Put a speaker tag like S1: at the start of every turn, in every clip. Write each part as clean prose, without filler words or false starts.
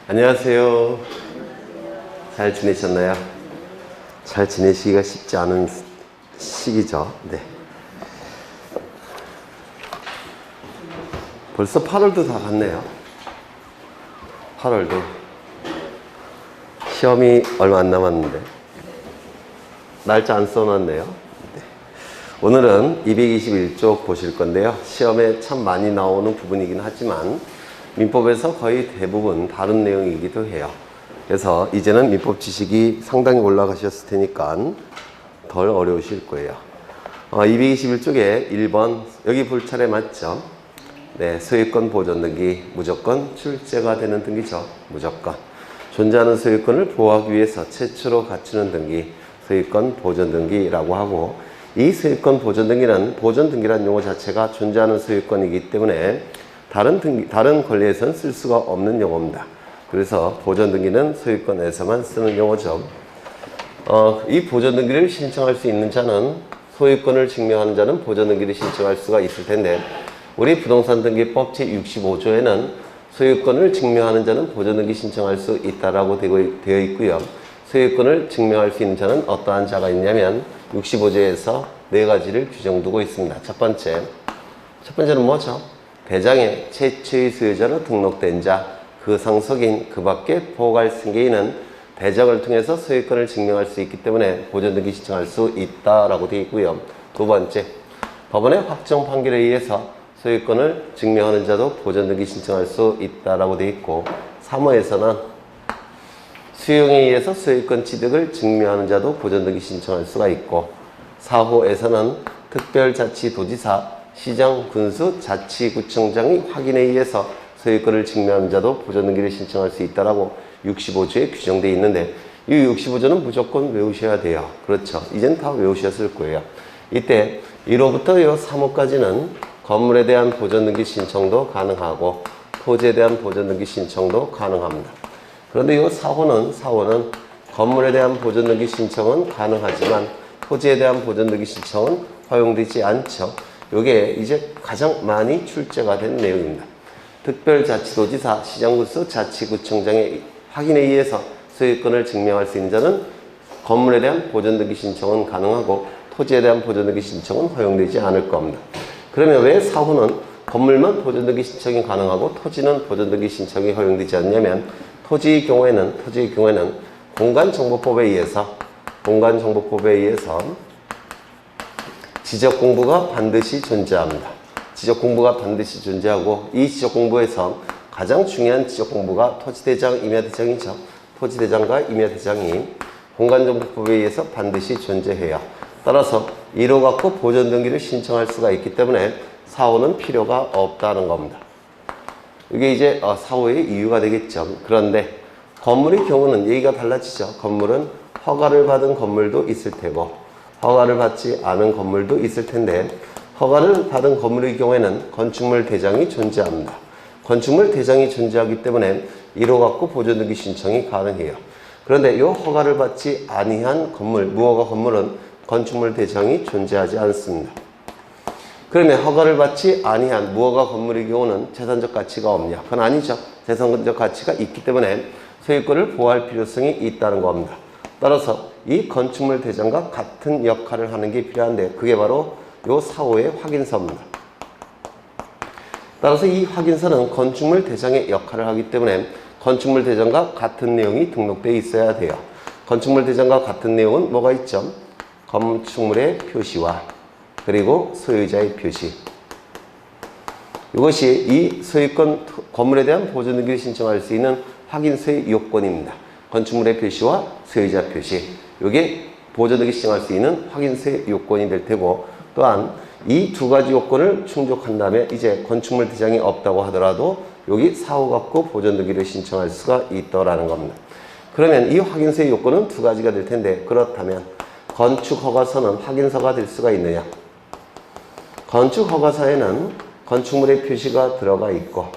S1: 안녕하세요. 잘 지내셨나요? 잘 지내시기가 쉽지 않은 시기죠. 네. 벌써 8월도 다 갔네요. 8월도. 시험이 얼마 안 남았는데. 날짜 안 써놨네요. 네. 오늘은 221쪽 보실 건데요. 시험에 참 많이 나오는 부분이긴 하지만 민법에서 거의 대부분 다른 내용이기도 해요. 그래서 이제는 민법 지식이 상당히 올라가셨을 테니까 덜 어려우실 거예요. 221쪽에 1번, 여기 볼 차례 맞죠? 네, 소유권 보존 등기, 무조건 출제가 되는 등기죠. 무조건. 존재하는 소유권을 보호하기 위해서 최초로 갖추는 등기, 소유권 보존 등기라고 하고, 이 소유권 보존 등기는 보존 등기라는 용어 자체가 존재하는 소유권이기 때문에 다른 권리에서는 쓸 수가 없는 용어입니다. 그래서 보존 등기는 소유권에서만 쓰는 용어죠. 이 보존 등기를 신청할 수 있는 자는, 소유권을 증명하는 자는 보존 등기를 신청할 수가 있을 텐데, 우리 부동산 등기법 제65조에는 소유권을 증명하는 자는 보존 등기 신청할 수 있다라고 되어 있고요. 소유권을 증명할 수 있는 자는 어떠한 자가 있냐면 65조에서 네 가지를 규정두고 있습니다. 첫 번째는 뭐죠? 대장에 최초의 소유자로 등록된 자, 그 상속인, 그 밖에 포괄 승계인은 대장을 통해서 소유권을 증명할 수 있기 때문에 보존 등기 신청할 수 있다라고 되어 있고요. 두 번째, 법원의 확정 판결에 의해서 소유권을 증명하는 자도 보존 등기 신청할 수 있다라고 되어 있고, 3호에서는 수용에 의해서 소유권 취득을 증명하는 자도 보존 등기 신청할 수가 있고, 4호에서는 특별자치도지사, 시장, 군수, 자치구청장의 확인에 의해서 소유권을 증명하는 자도 보존 등기를 신청할 수 있다라고 65조에 규정되어 있는데, 이 65조는 무조건 외우셔야 돼요. 그렇죠. 이젠 다 외우셨을 거예요. 이때 1호부터 3호까지는 건물에 대한 보존 등기 신청도 가능하고 토지에 대한 보존 등기 신청도 가능합니다. 그런데 이 4호는 건물에 대한 보존 등기 신청은 가능하지만 토지에 대한 보존 등기 신청은 허용되지 않죠. 이게 이제 가장 많이 출제가 된 내용입니다. 특별자치도지사, 시장군수, 자치구청장의 확인에 의해서 소유권을 증명할 수 있는 자는 건물에 대한 보존 등기 신청은 가능하고 토지에 대한 보존 등기 신청은 허용되지 않을 겁니다. 그러면 왜 4호는 건물만 보존 등기 신청이 가능하고 토지는 보존 등기 신청이 허용되지 않냐면, 토지의 경우에는 공간정보법에 의해서 지적공부가 반드시 존재합니다. 지적공부가 반드시 존재하고, 이 지적공부에서 가장 중요한 지적공부가 토지대장, 임야대장이죠. 토지대장과 임야대장이 공간정보법에 의해서 반드시 존재해요. 따라서 1호 갖고 보존 등기를 신청할 수가 있기 때문에 4호는 필요가 없다는 겁니다. 이게 이제 4호의 이유가 되겠죠. 그런데 건물의 경우는 얘기가 달라지죠. 건물은 허가를 받은 건물도 있을 테고 허가를 받지 않은 건물도 있을 텐데, 허가를 받은 건물의 경우에는 건축물 대장이 존재합니다. 건축물 대장이 존재하기 때문에 1호 갖고 보존 등기 신청이 가능해요. 그런데 이 허가를 받지 아니한 건물, 무허가 건물은 건축물 대장이 존재하지 않습니다. 그러면 허가를 받지 아니한 무허가 건물의 경우는 재산적 가치가 없냐? 그건 아니죠. 재산적 가치가 있기 때문에 소유권을 보호할 필요성이 있다는 겁니다. 따라서 이 건축물 대장과 같은 역할을 하는 게 필요한데, 그게 바로 요 4호의 확인서입니다. 따라서 이 확인서는 건축물 대장의 역할을 하기 때문에 건축물 대장과 같은 내용이 등록되어 있어야 돼요. 건축물 대장과 같은 내용은 뭐가 있죠? 건축물의 표시와 그리고 소유자의 표시. 이것이 이 소유권, 건물에 대한 보존 등기를 신청할 수 있는 확인서의 요건입니다. 건축물의 표시와 소유자 표시. 이게 보존 등기 신청할 수 있는 확인서의 요건이 될 테고, 또한 이 두 가지 요건을 충족한다면 이제 건축물 대장이 없다고 하더라도 여기 4호 갖고 보존 등기를 신청할 수가 있더라는 겁니다. 그러면 이 확인서의 요건은 두 가지가 될 텐데, 그렇다면 건축허가서는 확인서가 될 수가 있느냐? 건축허가서에는 건축물의 표시가 들어가 있고,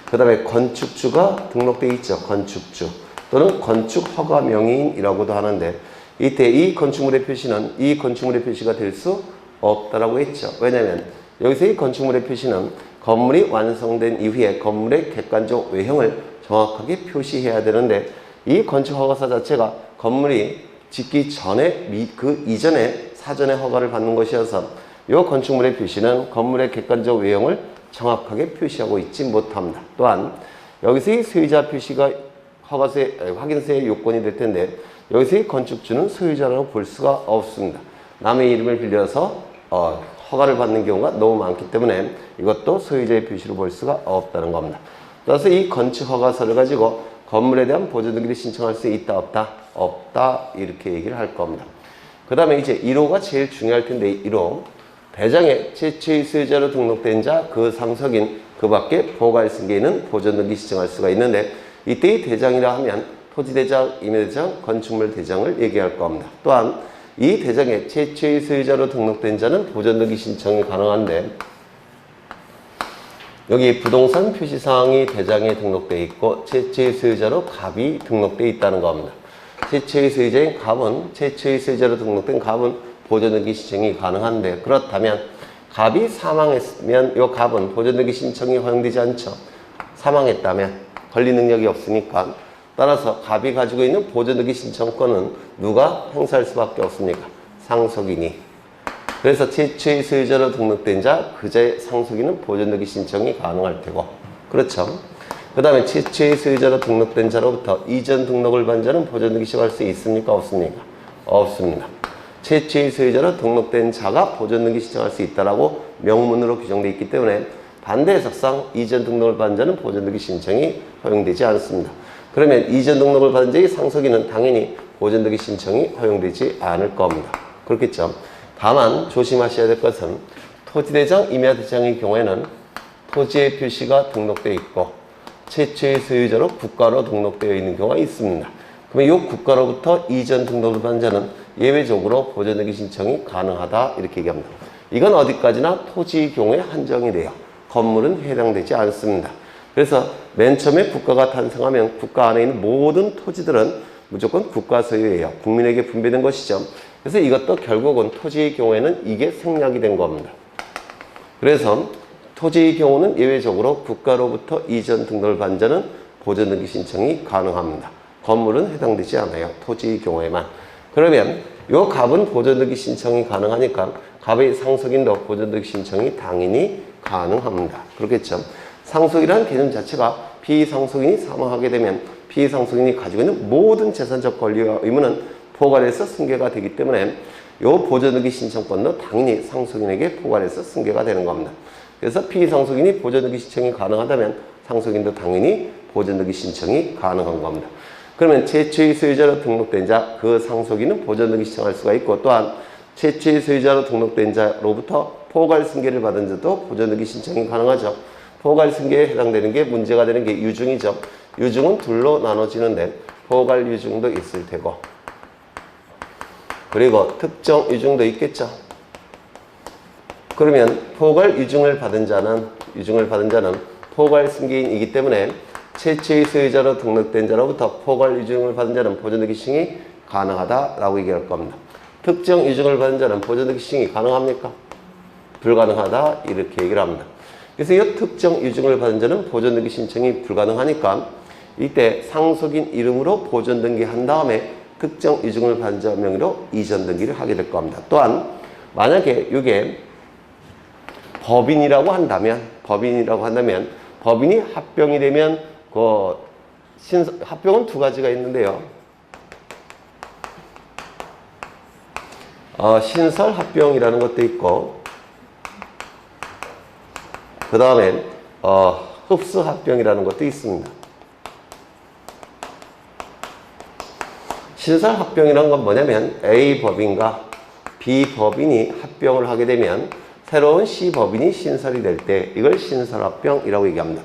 S1: 그 다음에 건축주가 등록되어 있죠. 건축주 또는 건축허가 명의인이라고도 하는데, 이때 이 건축물의 표시는 이 건축물의 표시가 될 수 없다라고 했죠. 왜냐하면 여기서 이 건축물의 표시는 건물이 완성된 이후에 건물의 객관적 외형을 정확하게 표시해야 되는데 이 건축 허가서 자체가 건물이 짓기 전에 그 이전에 사전에 허가를 받는 것이어서 이 건축물의 표시는 건물의 객관적 외형을 정확하게 표시하고 있지 못합니다. 또한 여기서 이 소유자 표시가 허가서의 확인서의 요건이 될 텐데 여기서 이 건축주는 소유자라고 볼 수가 없습니다. 남의 이름을 빌려서 허가를 받는 경우가 너무 많기 때문에 이것도 소유자의 표시로 볼 수가 없다는 겁니다. 따라서 이 건축 허가서를 가지고 건물에 대한 보존 등기를 신청할 수 있다 없다? 없다 이렇게 얘기를 할 겁니다. 그 다음에 이제 1호가 제일 중요할 텐데 1호 대장에 최초의 소유자로 등록된 자 그 상속인 그 밖에 포괄 승계인은 보존 등기 신청할 수가 있는데 이때 이 대장이라 하면 토지대장, 임야대장, 건축물 대장을 얘기할 겁니다. 또한 이 대장에 최초의 소유자로 등록된 자는 보존 등기 신청이 가능한데 여기 부동산 표시사항이 대장에 등록되어 있고 최초의 소유자로 갑이 등록되어 있다는 겁니다. 최초의 소유자인 갑은 최초의 소유자로 등록된 갑은 보존 등기 신청이 가능한데 그렇다면 갑이 사망했으면 이 갑은 보존 등기 신청이 허용되지 않죠. 사망했다면 권리 능력이 없으니까 따라서 갑이 가지고 있는 보존 등기 신청권은 누가 행사할 수밖에 없습니까? 상속인이. 그래서 최초의 소유자로 등록된 자, 그자의 상속인은 보존 등기 신청이 가능할 테고 그렇죠. 그 다음에 최초의 소유자로 등록된 자로부터 이전 등록을 받은 자는 보존 등기 신청할 수 있습니까? 없습니까? 없습니다. 최초의 소유자로 등록된 자가 보존 등기 신청할 수 있다라고 명문으로 규정되어 있기 때문에 반대 해석상 이전 등록을 받은 자는 보존 등기 신청이 허용되지 않습니다. 그러면 이전 등록을 받은 자의 상속인은 당연히 보존 등기 신청이 허용되지 않을 겁니다. 그렇겠죠. 다만 조심하셔야 될 것은 토지대장, 임야대장의 경우에는 토지의 표시가 등록되어 있고 최초의 소유자로 국가로 등록되어 있는 경우가 있습니다. 그러면 이 국가로부터 이전 등록을 받은 자는 예외적으로 보존 등기 신청이 가능하다 이렇게 얘기합니다. 이건 어디까지나 토지의 경우에 한정이 돼요. 건물은 해당되지 않습니다. 그래서 맨 처음에 국가가 탄생하면 국가 안에 있는 모든 토지들은 무조건 국가 소유예요. 국민에게 분배된 것이죠. 그래서 이것도 결국은 토지의 경우에는 이게 생략이 된 겁니다. 그래서 토지의 경우는 예외적으로 국가로부터 이전 등록을 받은 자는 보존 등기 신청이 가능합니다. 건물은 해당되지 않아요. 토지의 경우에만. 그러면 이 갑은 보존 등기 신청이 가능하니까 갑의 상속인도 보존 등기 신청이 당연히 가능합니다. 그렇겠죠. 상속이라는 개념 자체가 피상속인이 사망하게 되면 피상속인이 가지고 있는 모든 재산적 권리와 의무는 포괄해서 승계가 되기 때문에 이 보존 등기 신청권도 당연히 상속인에게 포괄해서 승계가 되는 겁니다. 그래서 피상속인이 보존 등기 신청이 가능하다면 상속인도 당연히 보존 등기 신청이 가능한 겁니다. 그러면 최초의 소유자로 등록된 자, 그 상속인은 보존 등기 신청할 수가 있고 또한 최초의 소유자로 등록된 자로부터 포괄 승계를 받은 자도 보존 등기 신청이 가능하죠. 포괄 승계에 해당되는 게 문제가 되는 게 유증이죠. 유증은 둘로 나눠지는데 포괄 유증도 있을 테고 그리고 특정 유증도 있겠죠. 그러면 포괄 유증을 받은 자는 포괄 승계인이기 때문에 최초의 소유자로 등록된 자로부터 포괄 유증을 받은 자는 보존 등기 신청이 가능하다라고 얘기할 겁니다. 특정 유증을 받은 자는 보존 등기 신청이 가능합니까? 불가능하다 이렇게 얘기를 합니다. 그래서 이 특정 유증을 받은 자는 보존 등기 신청이 불가능하니까 이때 상속인 이름으로 보존 등기한 다음에 특정 유증을 받은 자 명의로 이전 등기를 하게 될 겁니다. 또한 만약에 이게 법인이라고 한다면 법인이 합병이 되면 합병은 두 가지가 있는데요. 신설 합병이라는 것도 있고 그 다음에 흡수 합병이라는 것도 있습니다. 신설 합병이라는 건 뭐냐면 A 법인과 B 법인이 합병을 하게 되면 새로운 C 법인이 신설이 될 때 이걸 신설 합병이라고 얘기합니다.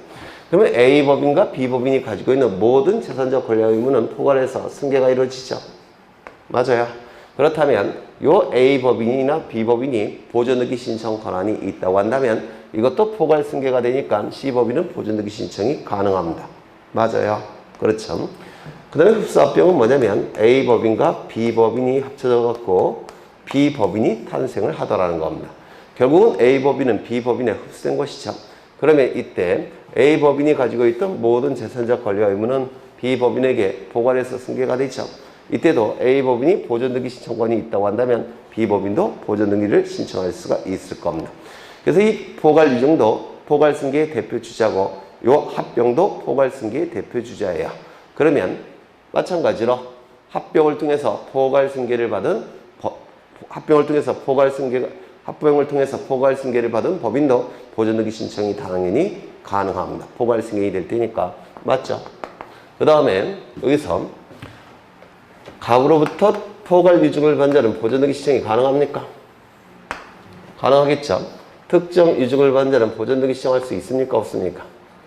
S1: 그러면 A 법인과 B 법인이 가지고 있는 모든 재산적 권리와 의무는 포괄해서 승계가 이루어지죠. 맞아요. 그렇다면 요 A 법인이나 B 법인이 보존 등기 신청 권한이 있다고 한다면 이것도 포괄 승계가 되니까 C 법인은 보존 등기 신청이 가능합니다. 맞아요. 그렇죠. 그 다음에 흡수합병은 뭐냐면 A 법인과 B 법인이 합쳐져 갖고 B 법인이 탄생을 하더라는 겁니다. 결국은 A 법인은 B 법인에 흡수된 것이죠. 그러면 이때 A 법인이 가지고 있던 모든 재산적 권리와 의무는 B 법인에게 포괄해서 승계가 되죠. 이때도 A 법인이 보존등기 신청권이 있다고 한다면 B 법인도 보존등기를 신청할 수가 있을 겁니다. 그래서 이 포괄유증도 포괄승계의 대표주자고 요 합병도 포괄승계의 대표주자예요. 그러면 마찬가지로 합병을 통해서 포괄승계를 받은 법인도 보존등기 신청이 당연히 가능합니다. 포괄승계이 될 테니까. 맞죠? 그 다음에 여기서 갑으로부터 포괄유증을 받은 자는 보존등기 신청이 가능합니까? 가능하겠죠? 특정 유증을 받은 자는 보존등기 신청할 수 있습니까? 없습니까?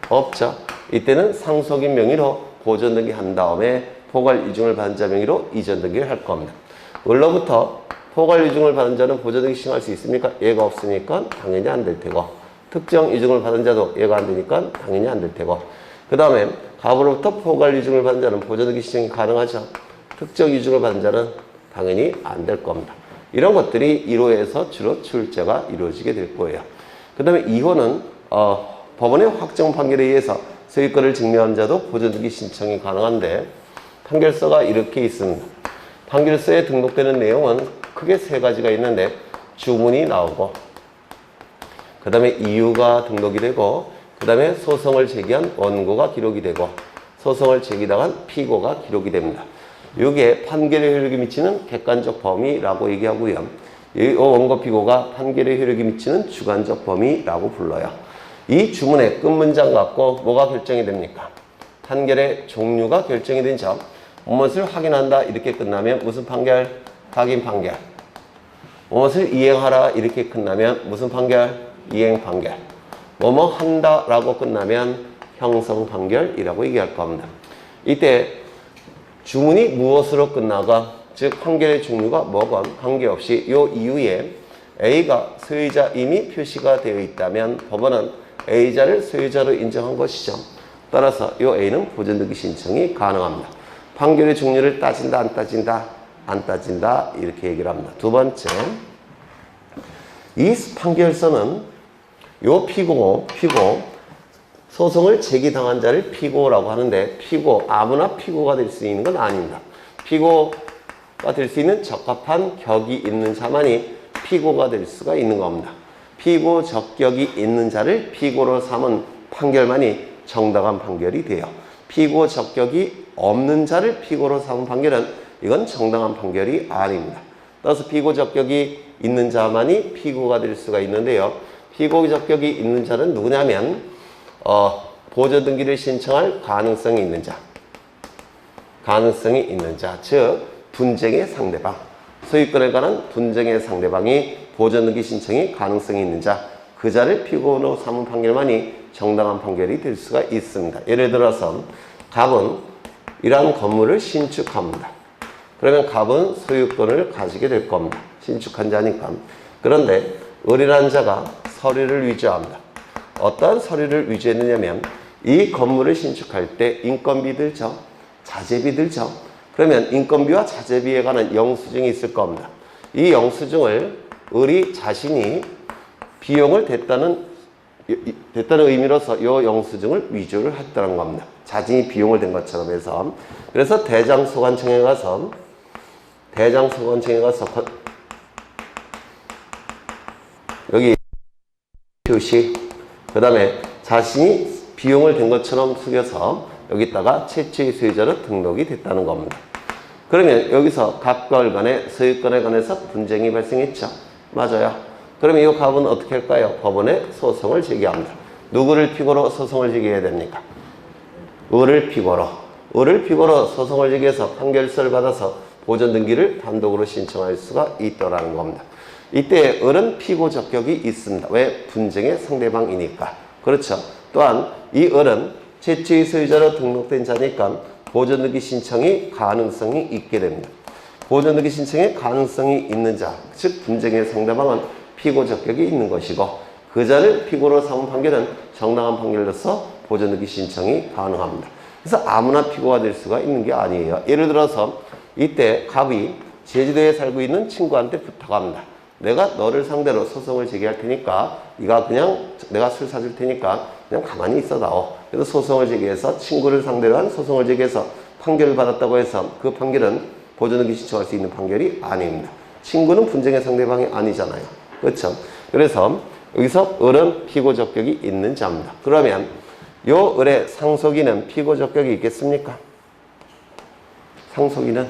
S1: 없죠. 이때는 상속인 명의로 보존등기 한 다음에 포괄유증을 받은 자 명의로 이전등기를 할 겁니다. 원로부터 포괄유증을 받은 자는 보존등기 신청할 수 있습니까? 얘가 없으니까 당연히 안 될 테고, 특정 유증을 받은 자도 얘가 안 되니까 당연히 안 될 테고, 그 다음에 갑으로부터 포괄유증을 받은 자는 보존등기 신청이 가능하죠. 특정 유증을 받은 자는 당연히 안 될 겁니다. 이런 것들이 1호에서 주로 출제가 이루어지게 될 거예요. 그 다음에 2호는 법원의 확정 판결에 의해서 소유권을 증명한 자도 보존등기 신청이 가능한데, 판결서가 이렇게 있습니다. 판결서에 등록되는 내용은 크게 3가지가 있는데, 주문이 나오고, 그 다음에 이유가 등록이 되고, 그 다음에 소송을 제기한 원고가 기록이 되고, 소송을 제기당한 피고가 기록이 됩니다. 이게 판결의 효력이 미치는 객관적 범위라고 얘기하고요. 이 원고 피고가 판결의 효력이 미치는 주관적 범위라고 불러요. 이 주문의 끝문장 갖고 뭐가 결정이 됩니까? 판결의 종류가 결정이 된 점. 무엇을 확인한다 이렇게 끝나면 무슨 판결? 확인 판결. 무엇을 이행하라 이렇게 끝나면 무슨 판결? 이행 판결. 뭐뭐 한다라고 끝나면 형성 판결이라고 얘기할 겁니다. 이때 주문이 무엇으로 끝나가, 즉 판결의 종류가 뭐건 관계없이 이 이후에 A가 소유자 이미 표시가 되어 있다면 법원은 A자를 소유자로 인정한 것이죠. 따라서 이 A는 보존등기 신청이 가능합니다. 판결의 종류를 따진다 안 따진다? 안 따진다 이렇게 얘기를 합니다. 두 번째, 이 판결서는 요 피고 소송을 제기당한 자를 피고라고 하는데, 피고 아무나 피고가 될 수 있는 건 아닙니다. 피고가 될 수 있는 적합한 격이 있는 자만이 피고가 될 수가 있는 겁니다. 피고 적격이 있는 자를 피고로 삼은 판결만이 정당한 판결이 돼요. 피고 적격이 없는 자를 피고로 삼은 판결은 이건 정당한 판결이 아닙니다. 따라서 피고 적격이 있는 자만이 피고가 될 수가 있는데요. 피고 적격이 있는 자는 누구냐면 보존등기를 신청할 가능성이 있는 자, 즉 분쟁의 상대방, 소유권에 관한 분쟁의 상대방이 보존등기 신청이 가능성이 있는 자, 그 자를 피고로 삼은 판결만이 정당한 판결이 될 수가 있습니다. 예를 들어서 갑은 이러한 건물을 신축합니다. 그러면 갑은 소유권을 가지게 될 겁니다. 신축한 자니까. 그런데 을이라는 자가 서류를 위조합니다. 어떠한 서류를 위조했느냐면 이 건물을 신축할 때 인건비 들죠, 자재비 들죠. 그러면 인건비와 자재비에 관한 영수증이 있을 겁니다. 이 영수증을 을이 자신이 비용을 댔다는 의미로서 이 영수증을 위조를 했다는 겁니다. 자신이 비용을 댄 것처럼 해서. 그래서 대장소관청에 가서 여기 표시, 그 다음에 자신이 비용을 댄 것처럼 숙여서 여기다가 최초의 소유자로 등록이 됐다는 겁니다. 그러면 여기서 갑과 을 간의 소유권에 관해서 분쟁이 발생했죠. 맞아요. 그러면 이 갑은 어떻게 할까요? 법원에 소송을 제기합니다. 누구를 피고로 소송을 제기해야 됩니까? 을을 피고로 소송을 제기해서 판결서를 받아서 보존등기를 단독으로 신청할 수가 있다는 겁니다. 이때 을은 피고 적격이 있습니다. 왜? 분쟁의 상대방이니까. 그렇죠. 또한 이 을은 최초의 소유자로 등록된 자니까 보존등기 신청이 가능성이 있게 됩니다. 보존등기 신청에 가능성이 있는 자, 즉 분쟁의 상대방은 피고 적격이 있는 것이고, 그 자를 피고로 삼은 판결은 정당한 판결로서 보존등기 신청이 가능합니다. 그래서 아무나 피고가 될 수가 있는 게 아니에요. 예를 들어서 이때 갑이 제주도에 살고 있는 친구한테 부탁합니다. 내가 너를 상대로 소송을 제기할 테니까 네가 그냥 내가 술 사줄 테니까 그냥 가만히 있어다오. 그래서 소송을 제기해서 친구를 상대로 한 소송을 제기해서 판결을 받았다고 해서 그 판결은 보존등기 신청할 수 있는 판결이 아닙니다. 친구는 분쟁의 상대방이 아니잖아요. 그렇죠? 그래서 여기서 을은 피고 적격이 있는 자입니다. 그러면 요 을의 상속인은 피고 적격이 있겠습니까? 상속인은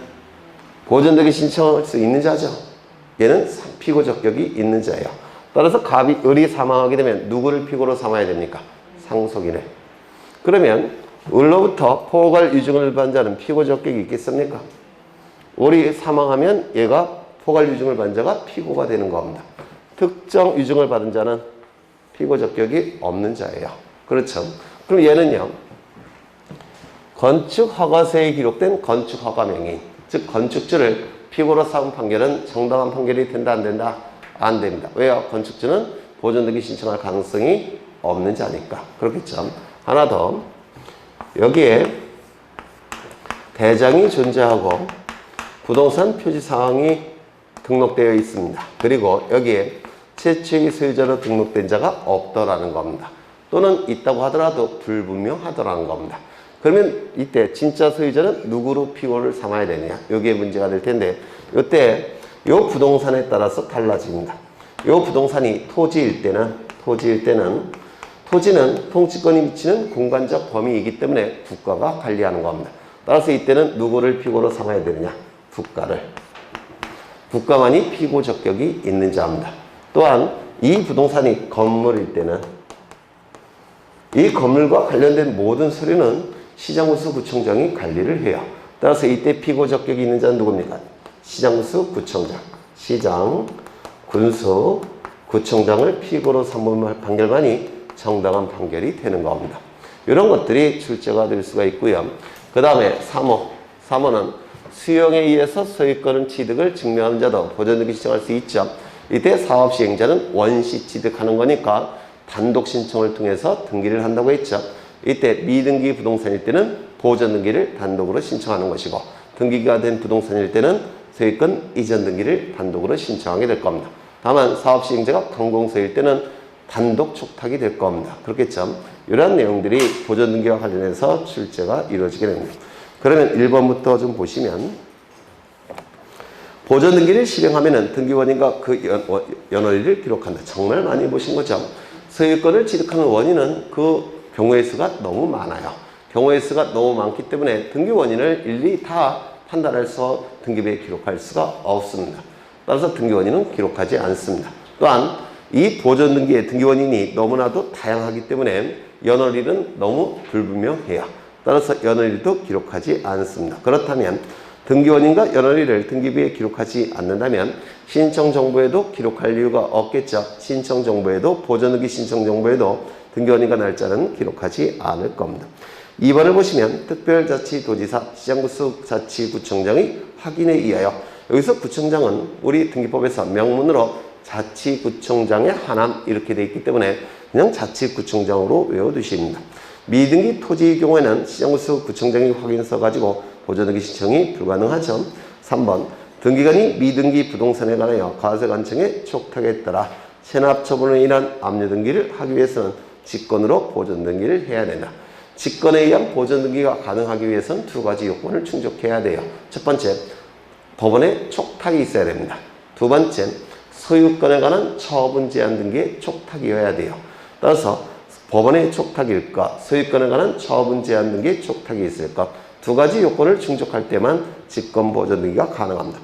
S1: 보존등기 신청할 수 있는 자죠. 얘는 피고 적격이 있는 자예요. 따라서 을이 사망하게 되면 누구를 피고로 삼아야 됩니까? 상속인을. 그러면 을로부터 포괄 유증을 받은 자는 피고 적격이 있겠습니까? 을이 사망하면 얘가 포괄 유증을 받은 자가 피고가 되는 겁니다. 특정 유증을 받은 자는 피고 적격이 없는 자예요. 그렇죠? 그럼 얘는요, 건축 허가서에 기록된 건축 허가 명의, 즉 건축주를 피고로 삼은 판결은 정당한 판결이 된다, 안 된다? 안 됩니다. 왜요? 건축주는 보존등기 신청할 가능성이 없는 자니까. 그렇겠죠? 하나 더, 여기에 대장이 존재하고 부동산 표지 사항이 등록되어 있습니다. 그리고 여기에 최초의 소유자로 등록된 자가 없더라는 겁니다. 또는 있다고 하더라도 불분명하더라는 겁니다. 그러면 이때 진짜 소유자는 누구로 피고를 삼아야 되느냐? 여기에 문제가 될 텐데, 이때 이 부동산에 따라서 달라집니다. 이 부동산이 토지일 때는 토지는 통치권이 미치는 공간적 범위이기 때문에 국가가 관리하는 겁니다. 따라서 이때는 누구를 피고로 삼아야 되느냐? 국가를. 국가만이 피고 적격이 있는 자입니다. 또한 이 부동산이 건물일 때는 이 건물과 관련된 모든 서류는 시장군수 구청장이 관리를 해요. 따라서 이때 피고 적격이 있는 자는 누굽니까? 시장군수 구청장. 시장, 군수, 구청장을 피고로 삼은 판결만이 정당한 판결이 되는 겁니다. 이런 것들이 출제가 될 수가 있고요. 그 다음에 3호는 수용에 의해서 소유권 취득을 증명하는 자도 보존등기 신청할 수 있죠. 이때 사업시행자는 원시 취득하는 거니까 단독 신청을 통해서 등기를 한다고 했죠. 이때 미등기 부동산일 때는 보존등기를 단독으로 신청하는 것이고, 등기가 된 부동산일 때는 소유권 이전 등기를 단독으로 신청하게 될 겁니다. 다만 사업시행자가 관공서일 때는 단독 촉탁이 될 겁니다. 그렇겠죠. 이러한 내용들이 보존등기와 관련해서 출제가 이루어지게 됩니다. 그러면 1번부터 좀 보시면, 보존등기를 실행하면 등기원인과 그 연월일을 기록한다. 정말 많이 보신 거죠. 소유권을 취득하는 원인은 그 경우의 수가 너무 많아요. 경우의 수가 너무 많기 때문에 등기 원인을 일일이 다 판단해서 등기부에 기록할 수가 없습니다. 따라서 등기 원인은 기록하지 않습니다. 또한 이 보존등기의 등기 원인이 너무나도 다양하기 때문에 연월일은 너무 불분명해요. 따라서 연월일도 기록하지 않습니다. 그렇다면 등기원인과 연월일을 등기부에 기록하지 않는다면 신청정보에도 기록할 이유가 없겠죠. 신청정보에도, 보존등기 신청정보에도 등기원인과 날짜는 기록하지 않을 겁니다. 2번을 보시면 특별자치도지사, 시장군수 자치구청장의 확인에 의하여, 여기서 구청장은 우리 등기법에서 명문으로 자치구청장의 하남 이렇게 되어 있기 때문에 그냥 자치구청장으로 외워두십니다. 미등기 토지의 경우에는 시장군수 구청장이 확인서 가지고 보존등기 신청이 불가능하죠. 3번, 등기관이 미등기 부동산에 관하여 과세관청의 촉탁에 따라 체납 처분으로 인한 압류등기를 하기 위해서는 직권으로 보존등기를 해야 된다. 직권에 의한 보존등기가 가능하기 위해서는 두 가지 요건을 충족해야 돼요. 첫 번째, 법원에 촉탁이 있어야 됩니다. 두 번째, 소유권에 관한 처분 제한 등기에 촉탁이어야 돼요. 따라서 법원의 촉탁일까, 소유권에 관한 처분 제한 등기에 촉탁이 있을까, 두 가지 요건을 충족할 때만 직권 보존 등기가 가능합니다.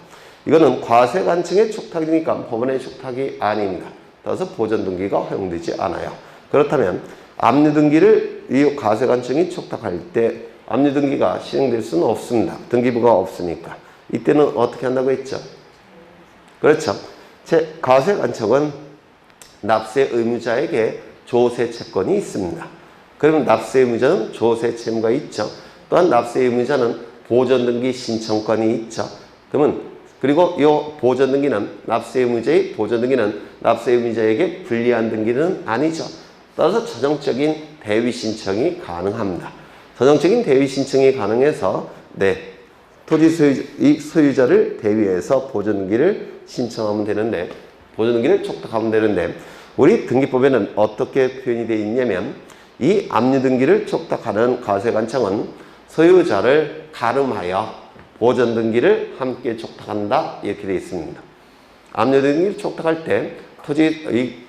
S1: 이거는 과세관청의 촉탁이니까 법원의 촉탁이 아닙니다. 따라서 보존 등기가 허용되지 않아요. 그렇다면 압류 등기를 이 과세관청이 촉탁할 때 압류 등기가 실행될 수는 없습니다. 등기부가 없으니까. 이때는 어떻게 한다고 했죠? 그렇죠. 과세관청은 납세 의무자에게 조세 채권이 있습니다. 그러면 납세 의무자는 조세 채무가 있죠. 또한 납세 의무자는 보존등기 신청권이 있죠. 그리고 이 보존등기는 납세 의무자의 보존등기는 납세 의무자에게 불리한 등기는 아니죠. 따라서 전형적인 대위 신청이 가능합니다. 전형적인 대위 신청이 가능해서 토지 소유자를 대위해서 보존등기를 신청하면 되는데, 보존등기를 촉탁하면 되는데 우리 등기법에는 어떻게 표현이 되어 있냐면 이 압류등기를 촉탁하는 과세관청은 소유자를 가름하여 보존등기를 함께 촉탁한다 이렇게 되어 있습니다. 압류등기를 촉탁할 때 토지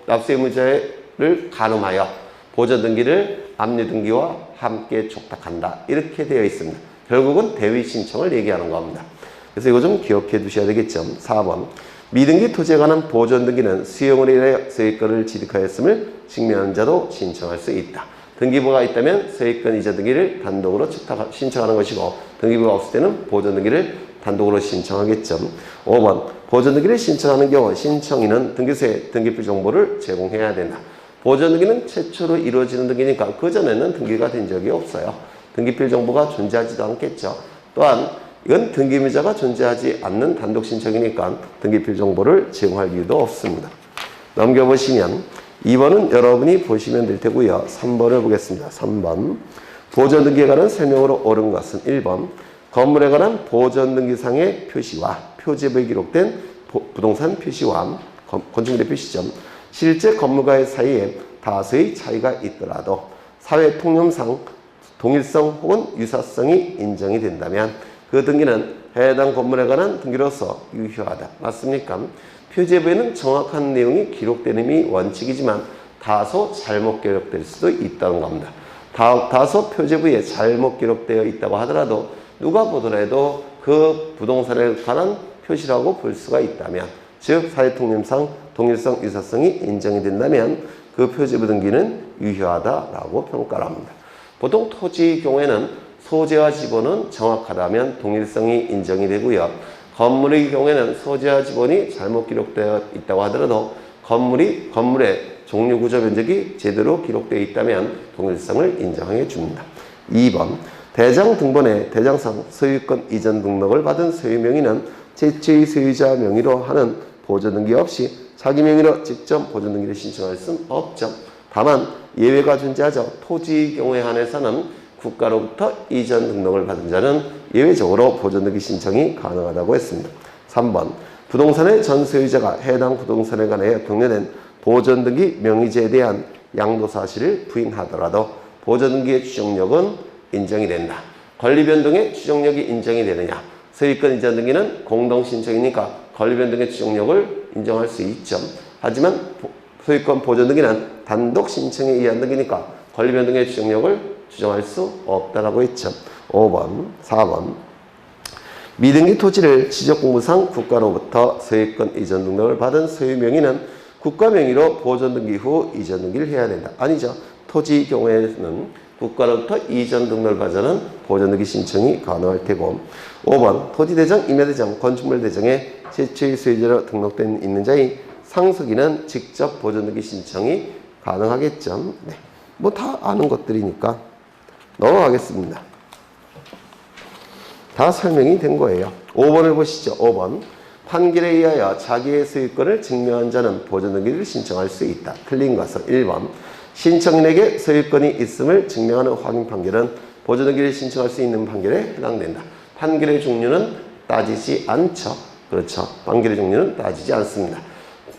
S1: 납세 의무자를 가름하여 보존등기를 압류등기와 함께 촉탁한다 이렇게 되어 있습니다. 결국은 대위 신청을 얘기하는 겁니다. 그래서 이거 좀 기억해 두셔야 되겠죠. 4번 미등기 토지에 관한 보존등기는 수용을 위하여 소유권을 취득하였음을 증명하는 자도 신청할 수 있다. 등기부가 있다면 소유권 이전 등기를 단독으로 신청하는 것이고 등기부가 없을 때는 보존등기를 단독으로 신청하겠죠. 5번 보존등기를 신청하는 경우 신청인은 등기소에 등기필 정보를 제공해야 된다. 보존등기는 최초로 이루어지는 등기니까 그전에는 등기가 된 적이 없어요. 등기필 정보가 존재하지도 않겠죠. 또한 이건 등기의무자가 존재하지 않는 단독 신청이니까 등기필 정보를 제공할 이유도 없습니다. 넘겨보시면 2번은 여러분이 보시면 될 테고요. 3번을 보겠습니다. 3번 보존등기에 관한 설명으로 옳은 것은 1번 건물에 관한 보존등기상의 표시와 표제부에 기록된 부동산 표시와 건축물의 표시점 실제 건물과의 사이에 다소의 차이가 있더라도 사회 통념상 동일성 혹은 유사성이 인정이 된다면 그 등기는 해당 건물에 관한 등기로서 유효하다. 맞습니까? 표제부에는 정확한 내용이 기록되는 원칙이지만 다소 잘못 기록될 수도 있다는 겁니다. 다소 표제부에 잘못 기록되어 있다고 하더라도 누가 보더라도 그 부동산에 관한 표시라고 볼 수가 있다면 즉 사회통념상 동일성, 유사성이 인정이 된다면 그 표제부 등기는 유효하다라고 평가를 합니다. 보통 토지 경우에는 소재와 지번은 정확하다면 동일성이 인정이 되고요. 건물의 경우에는 소재와 지번이 잘못 기록되어 있다고 하더라도 건물의 종류 구조 면적이 제대로 기록되어 있다면 동일성을 인정해 줍니다. 2번 대장 등본에 대장상 소유권 이전 등록을 받은 소유명의는 최초의 소유자 명의로 하는 보존등기 없이 자기 명의로 직접 보존등기를 신청할 수는 없죠. 다만 예외가 존재하죠. 토지 경우에 한해서는 국가로부터 이전 등록을 받은 자는 예외적으로 보존등기 신청이 가능하다고 했습니다. 3번 부동산의 전 소유자가 해당 부동산에 관하여 경려된 보존등기 명의제에 대한 양도사실을 부인하더라도 보존등기의 추정력은 인정이 된다. 권리변동의 추정력이 인정이 되느냐? 소유권 이전 등기는 공동신청이니까 권리변동의 추정력을 인정할 수 있죠. 하지만 소유권 보존등기는 단독 신청에 의한 등기니까 권리변동의 추정력을 추정할 수 없다라고 했죠. 5번, 4번 미등기 토지를 지적공부상 국가로부터 소유권 이전 등록을 받은 소유명의는 국가 명의로 보존등기 후 이전 등기를 해야 된다. 아니죠. 토지 경우에는 국가로부터 이전 등록을 받자는 보존등기 신청이 가능할 테고 5번 토지대장, 임야대장, 건축물 대장에 최초의 소유자로 등록된 있는 자의 상속인은 직접 보존등기 신청이 가능하겠죠. 네. 뭐 다 아는 것들이니까 넘어가겠습니다. 다 설명이 된 거예요. 5번을 보시죠. 5번 판결에 의하여 자기의 소유권을 증명한 자는 보존등기를 신청할 수 있다. 틀린 것은 1번 신청인에게 소유권이 있음을 증명하는 확인 판결은 보존등기를 신청할 수 있는 판결에 해당된다. 판결의 종류는 따지지 않죠. 그렇죠. 판결의 종류는 따지지 않습니다.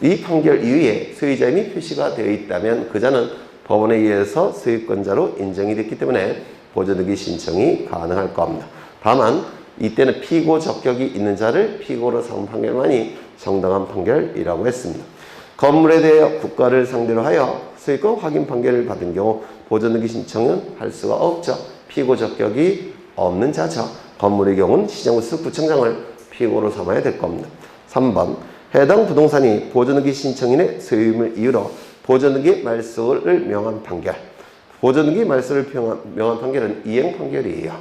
S1: 이 판결 이후에 소유자 이름이 표시가 되어 있다면 그자는 법원에 의해서 소유권자로 인정이 됐기 때문에 보존등기 신청이 가능할 겁니다. 다만 이때는 피고 적격이 있는 자를 피고로 삼은 판결만이 정당한 판결이라고 했습니다. 건물에 대해 국가를 상대로 하여 소유권 확인 판결을 받은 경우 보존등기 신청은 할 수가 없죠. 피고 적격이 없는 자죠. 건물의 경우는 시정수 구청장을 피고로 삼아야 될 겁니다. 3번 해당 부동산이 보존등기 신청인의 소유임을 이유로 보존등기 말소를 명한 판결. 보존등기 말소를 명한 판결은 이행 판결이에요.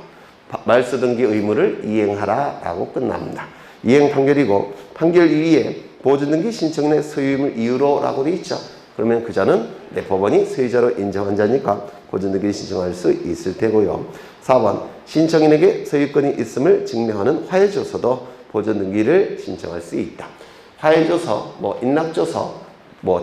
S1: 말소 등기 의무를 이행하라라고 끝납니다. 이행 판결이고 판결 이후에 보존등기 신청인의 소유임을 이유로라고 되어 있죠. 그러면 그자는 법원이 소유자로 인정한 자니까 보존등기를 신청할 수 있을 테고요. 4번 신청인에게 소유권이 있음을 증명하는 화해조서도 보존등기를 신청할 수 있다. 화해조서, 인락조서,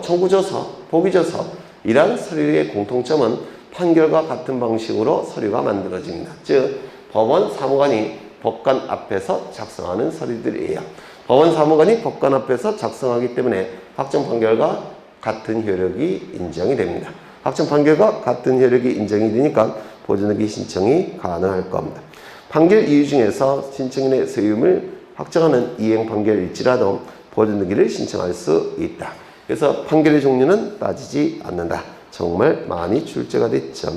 S1: 청구조서, 보기조서 이러한 서류의 공통점은 판결과 같은 방식으로 서류가 만들어집니다. 즉 법원 사무관이 법관 앞에서 작성하는 서류들이에요. 법원 사무관이 법관 앞에서 작성하기 때문에 확정 판결과 같은 효력이 인정이 됩니다. 확정 판결과 같은 효력이 인정이 되니까 보존등기 신청이 가능할 겁니다. 판결 이유 중에서 신청인의 소유임을 확정하는 이행 판결일지라도 보존등기를 신청할 수 있다. 그래서 판결의 종류는 따지지 않는다. 정말 많이 출제가 됐죠.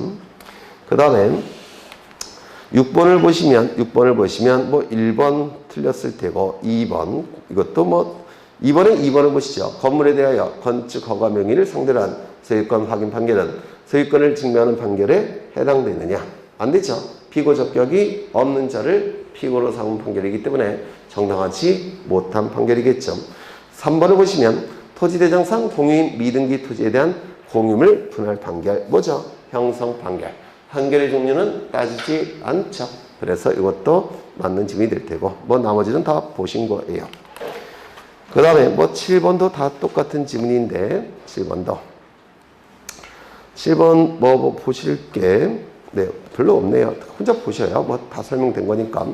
S1: 그 다음에 6번을 보시면 뭐 1번 틀렸을 테고 2번 이것도 뭐 2번을 보시죠. 건물에 대하여 건축 허가 명의를 상대로 한 소유권 확인 판결은 소유권을 증명하는 판결에 해당되느냐? 안 되죠. 피고 적격이 없는 자를 피고로 삼은 판결이기 때문에 정당하지 못한 판결이겠죠. 3번을 보시면 토지대장상 공유인 미등기 토지에 대한 공유물 분할 판결 뭐죠? 형성 판결. 판결의 종류는 따지지 않죠. 그래서 이것도 맞는 질문이 될 테고 뭐 나머지는 다 보신 거예요. 그 다음에 뭐 7번도 다 똑같은 지문인데 7번 뭐 보실 게 네, 별로 없네요. 혼자 보셔요. 뭐 다 설명된 거니까.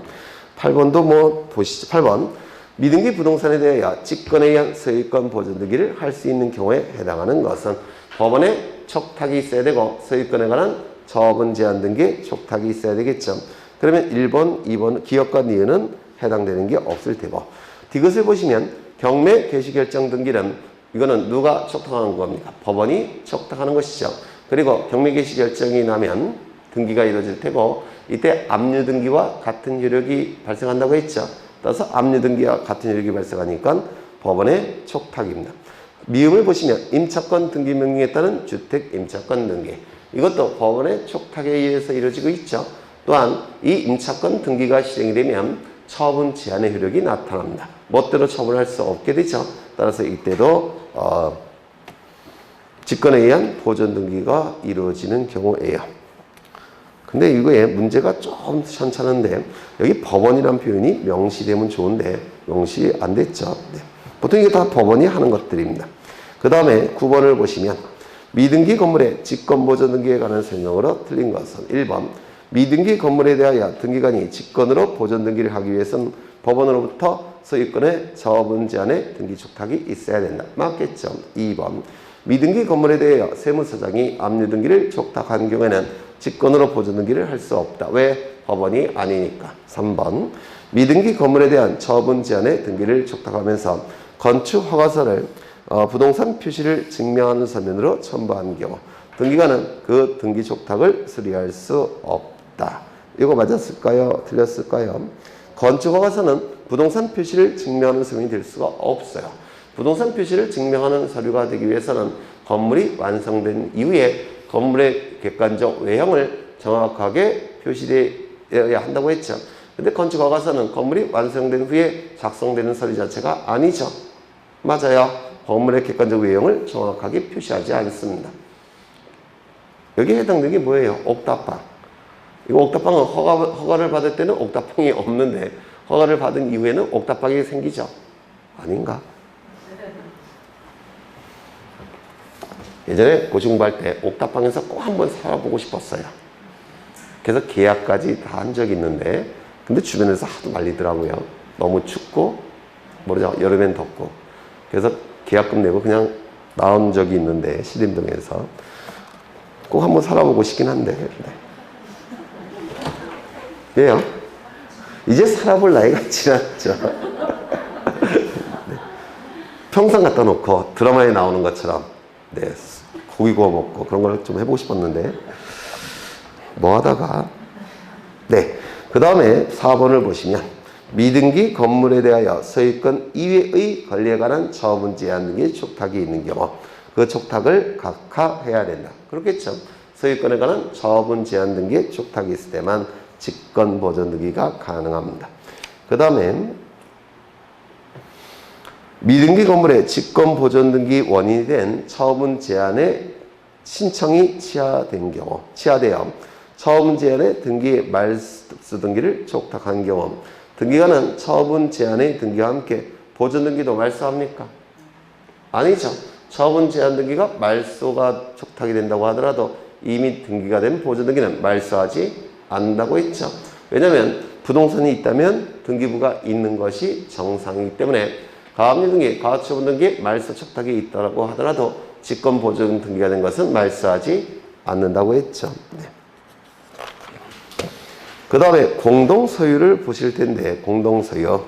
S1: 8번도 뭐 보시죠. 8번 미등기 부동산에 대하여 직권에 의한 소유권 보존등기를 할 수 있는 경우에 해당하는 것은 법원에 촉탁이 있어야 되고 소유권에 관한 처분 제한 등기 촉탁이 있어야 되겠죠. 그러면 1번, 2번 기업과 니은은 해당되는 게 없을 테고 디귿을 보시면 경매 개시 결정 등기는 이거는 누가 촉탁하는 겁니까? 법원이 촉탁하는 것이죠. 그리고 경매 개시 결정이 나면 등기가 이루어질 테고 이때 압류 등기와 같은 효력이 발생한다고 했죠. 따라서 압류 등기와 같은 효력이 발생하니까 법원의 촉탁입니다. 미음을 보시면 임차권 등기 명령에 따른 주택 임차권 등기 이것도 법원의 촉탁에 의해서 이루어지고 있죠. 또한 이 임차권 등기가 실행이 되면 처분 제한의 효력이 나타납니다. 멋대로 처분할 수 없게 되죠. 따라서 이때도 직권에 의한 보존 등기가 이루어지는 경우예요. 근데 이거에 문제가 좀 현찮은데 여기 법원이라는 표현이 명시되면 좋은데 명시 안 됐죠. 네. 보통 이게 다 법원이 하는 것들입니다. 그 다음에 9번을 보시면 미등기 건물의 직권보존 등기에 관한 설명으로 틀린 것은 1번 미등기 건물에 대하여 등기관이 직권으로 보존 등기를 하기 위해서는 법원으로부터 소유권의 처분 제한의 등기 촉탁이 있어야 된다. 맞겠죠? 2번 미등기 건물에 대하여 세무서장이 압류 등기를 촉탁한 경우에는 직권으로 보존 등기를 할 수 없다. 왜? 법원이 아니니까. 3번 미등기 건물에 대한 처분 제한의 등기를 촉탁하면서 건축 허가서를 부동산 표시를 증명하는 서면으로 첨부한 경우 등기관은 그 등기 촉탁을 수리할 수 없다. 이거 맞았을까요? 틀렸을까요? 건축 허가서는 부동산 표시를 증명하는 서면이 될 수가 없어요. 부동산 표시를 증명하는 서류가 되기 위해서는 건물이 완성된 이후에 건물의 객관적 외형을 정확하게 표시되어야 한다고 했죠. 근데 건축 허가서는 건물이 완성된 후에 작성되는 서류 자체가 아니죠. 맞아요. 건물의 객관적 외형을 정확하게 표시하지 않습니다. 여기에 해당되는 게 뭐예요? 옥탑방. 이거 옥탑방은 허가를 받을 때는 옥탑방이 없는데 허가를 받은 이후에는 옥탑방이 생기죠. 아닌가? 예전에 고시공부할 때 옥탑방에서 꼭 한번 살아보고 싶었어요. 그래서 계약까지 다 한 적이 있는데 근데 주변에서 하도 말리더라고요. 너무 춥고 모르죠. 여름엔 덥고. 그래서 계약금 내고 그냥 나온 적이 있는데 신림동에서 꼭 한번 살아보고 싶긴 한데 네. 왜요? 이제 살아볼 나이가 지났죠. 네. 평상 갖다 놓고 드라마에 나오는 것처럼 네, 고기 구워 먹고 그런 걸 좀 해보고 싶었는데 뭐 하다가 네, 그 다음에 4번을 보시면 미등기 건물에 대하여 소유권 이외의 권리에 관한 처분 제한 등의 촉탁이 있는 경우 그 촉탁을 각하해야 된다. 그렇겠죠. 소유권에 관한 처분 제한 등의 촉탁이 있을 때만 직권 보존 등기가 가능합니다. 그 다음에 미등기 건물의 직권 보존 등기 원인이 된 처분 제한의 신청이 취하되어 처분 제한의 등기 말소 등기를 촉탁한 경우 등기관은 처분 제한의 등기와 함께 보존 등기도 말소합니까? 아니죠. 처분 제한 등기가 말소가 촉탁이 된다고 하더라도 이미 등기가 된 보존 등기는 말소하지 않는다고 했죠. 왜냐하면 부동산이 있다면 등기부가 있는 것이 정상이기 때문에 가압류 등기, 가처분 등기, 말소 척탁이 있다고 하더라도 직권 보증 등기가 된 것은 말소하지 않는다고 했죠. 네. 그 다음에 공동 소유를 보실 텐데, 공동 소유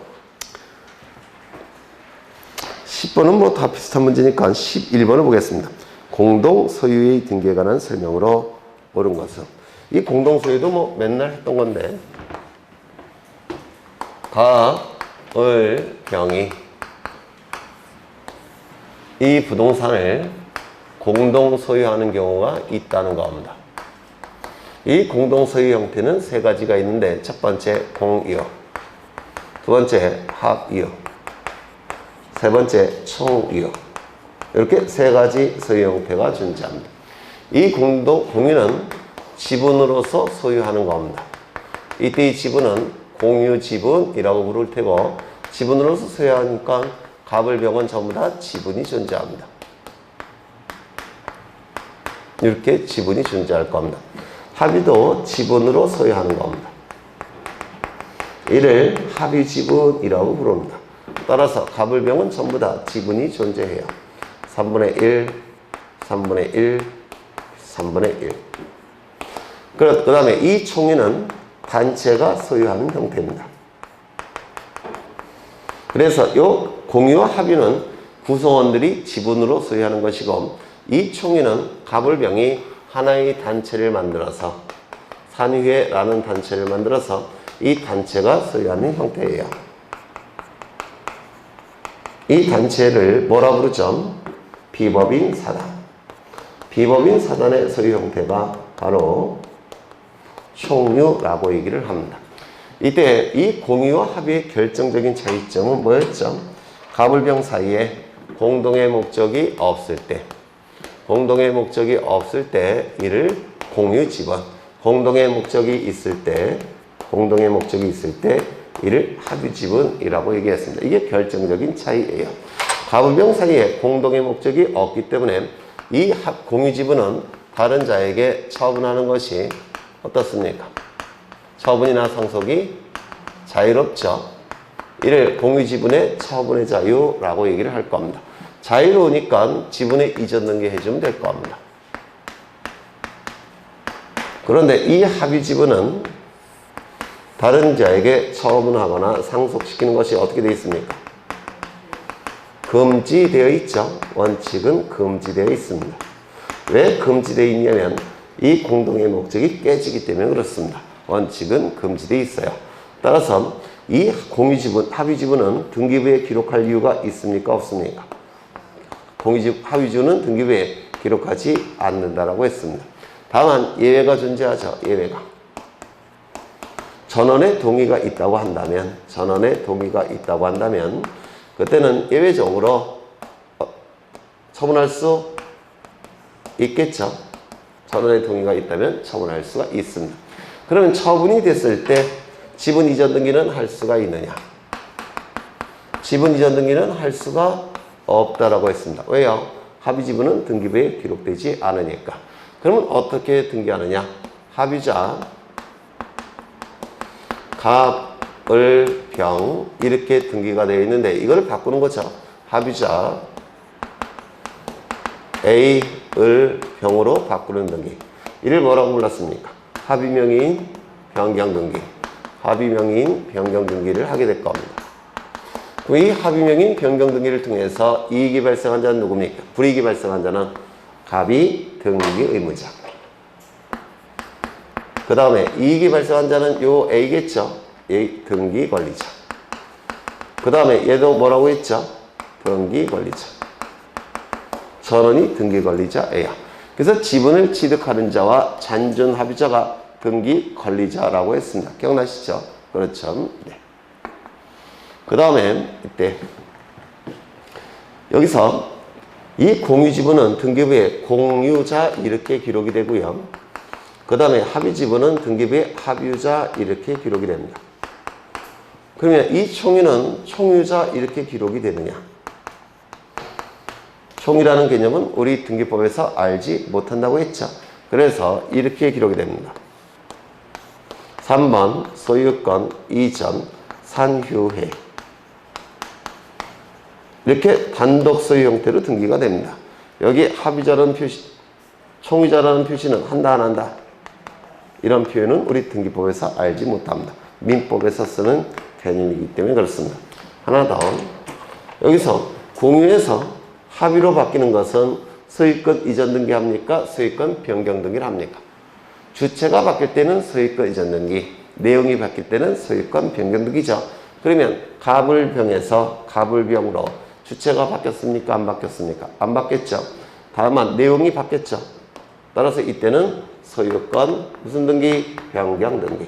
S1: 10번은 뭐 다 비슷한 문제니까 11번을 보겠습니다. 공동 소유의 등기에 관한 설명으로 옳은 것은, 이 공동 소유도 뭐 맨날 했던 건데, 가, 을, 병이 이 부동산을 공동 소유하는 경우가 있다는 겁니다. 이 공동 소유 형태는 세 가지가 있는데, 첫 번째 공유, 두 번째 합유, 세 번째 총유, 이렇게 세 가지 소유 형태가 존재합니다. 이 공유는 지분으로서 소유하는 겁니다. 이때 이 지분은 공유 지분이라고 부를 테고, 지분으로서 소유하니까 갑을 병은 전부 다 지분이 존재합니다. 이렇게 지분이 존재할 겁니다. 합의도 지분으로 소유하는 겁니다. 이를 합의 지분이라고 부릅니다. 따라서 갑을 병은 전부 다 지분이 존재해요. 3분의 1, 3분의 1, 3분의 1. 그 다음에 이 총유는 단체가 소유하는 형태입니다. 그래서 이 공유와 합유는 구성원들이 지분으로 소유하는 것이고, 이 총유는 갑을병이 하나의 단체를 만들어서, 산회라는 단체를 만들어서 이 단체가 소유하는 형태예요. 이 단체를 뭐라 부르죠? 비법인 사단. 비법인 사단의 소유 형태가 바로 총유라고 얘기를 합니다. 이때 이 공유와 합의의 결정적인 차이점은 뭐였죠? 갑을병 사이에 공동의 목적이 없을 때, 공동의 목적이 없을 때 이를 공유 지분, 공동의 목적이 있을 때, 공동의 목적이 있을 때 이를 합의 지분이라고 얘기했습니다. 이게 결정적인 차이예요. 갑을병 사이에 공동의 목적이 없기 때문에 이 공유 지분은 다른 자에게 처분하는 것이 어떻습니까? 처분이나 상속이 자유롭죠. 이를 공유 지분의 처분의 자유라고 얘기를 할 겁니다. 자유로우니까 지분의 이전 등기 해주면 될 겁니다. 그런데 이 합의 지분은 다른 자에게 처분하거나 상속시키는 것이 어떻게 되어 있습니까? 금지되어 있죠. 원칙은 금지되어 있습니다. 왜 금지되어 있냐면 이 공동의 목적이 깨지기 때문에 그렇습니다. 원칙은 금지되어 있어요. 따라서 이 공유 지분, 합의 지분은 등기부에 기록할 이유가 있습니까? 없습니까? 합의 지분은 등기부에 기록하지 않는다라고 했습니다. 다만 예외가 존재하죠. 예외가. 전원의 동의가 있다고 한다면, 전원의 동의가 있다고 한다면 그때는 예외적으로 처분할 수 있겠죠. 전원의 동의가 있다면 처분할 수가 있습니다. 그러면 처분이 됐을 때 지분 이전 등기는 할 수가 있느냐? 지분 이전 등기는 할 수가 없다라고 했습니다. 왜요? 합의 지분은 등기부에 기록되지 않으니까. 그러면 어떻게 등기하느냐? 합의자, 갑, 을, 병 이렇게 등기가 되어 있는데 이걸 바꾸는 거죠. 합의자 A, 을, 병으로 바꾸는 등기. 이를 뭐라고 불렀습니까? 합의명의인 변경 등기. 합의명의인 변경 등기를 하게 될 겁니다. 그럼 이 합의명의인 변경 등기를 통해서 이익이 발생한 자는 누굽니까? 불이익이 발생한 자는 갑이 등기 의무자. 그 다음에 이익이 발생한 자는 요 A겠죠? A 등기 권리자. 그 다음에 얘도 뭐라고 했죠? 등기 권리자. 전원이 등기 권리자예요. 그래서 지분을 취득하는 자와 잔존 합의자가 등기 권리자라고 했습니다. 기억나시죠? 그렇죠? 네. 그 다음에 이때 여기서 이 공유 지분은 등기부에 공유자 이렇게 기록이 되고요. 그 다음에 합의 지분은 등기부에 합유자 이렇게 기록이 됩니다. 그러면 이 총유는 총유자 이렇게 기록이 되느냐? 총유라는 개념은 우리 등기법에서 알지 못한다고 했죠. 그래서 이렇게 기록이 됩니다. 3번 소유권 이전 산휴해. 이렇게 단독 소유 형태로 등기가 됩니다. 여기 합의자라는 표시, 총의자라는 표시는 한다 안 한다? 이런 표현은 우리 등기법에서 알지 못합니다. 민법에서 쓰는 개념이기 때문에 그렇습니다. 하나 더. 여기서 공유해서 합의로 바뀌는 것은 소유권 이전 등기 합니까? 소유권 변경 등기를 합니까? 주체가 바뀔 때는 소유권 이전 등기, 내용이 바뀔 때는 소유권 변경 등기죠. 그러면 가불병에서 가불병으로 주체가 바뀌었습니까? 안 바뀌었습니까? 안 바뀌었죠. 다만 내용이 바뀌었죠. 따라서 이때는 소유권 무슨 등기? 변경 등기.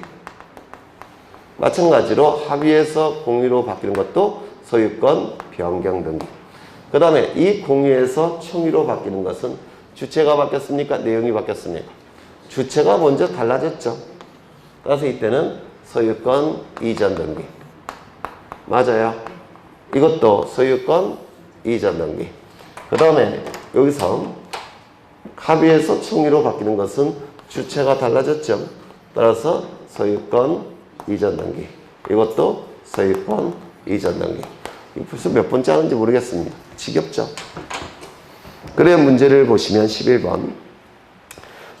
S1: 마찬가지로 합의해서 공유로 바뀌는 것도 소유권 변경 등기. 그 다음에 이 공유에서 총유로 바뀌는 것은 주체가 바뀌었습니까? 내용이 바뀌었습니까? 주체가 먼저 달라졌죠. 따라서 이때는 소유권 이전 등기. 맞아요. 이것도 소유권 이전 등기. 그 다음에 여기서 합의해서 총유로 바뀌는 것은 주체가 달라졌죠. 따라서 소유권 이전 등기. 이것도 소유권 이전 등기. 벌써 몇 번째 하는지 모르겠습니다. 지겹죠? 그래 문제를 보시면 11번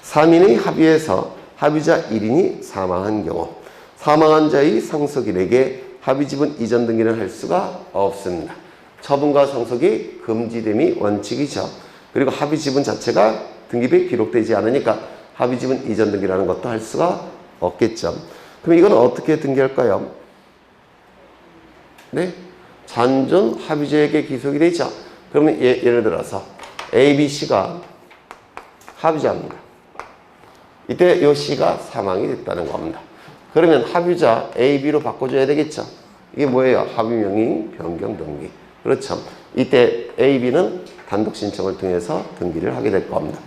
S1: 3인의 합의에서 합의자 1인이 사망한 경우 사망한 자의 상속인에게 합의지분 이전 등기를 할 수가 없습니다. 처분과 상속이 금지됨이 원칙이죠. 그리고 합의지분 자체가 등기부에 기록되지 않으니까 합의지분 이전 등기라는 것도 할 수가 없겠죠. 그럼 이건 어떻게 등기할까요? 네? 잔존 합의자에게 기속이 되죠. 그러면 예를 들어서 A, B, C가 합의자입니다. 이때 이 C가 사망이 됐다는 겁니다. 그러면 합의자 A, B로 바꿔줘야 되겠죠. 이게 뭐예요? 합의명의 변경 등기. 그렇죠. 이때 A, B는 단독 신청을 통해서 등기를 하게 될 겁니다.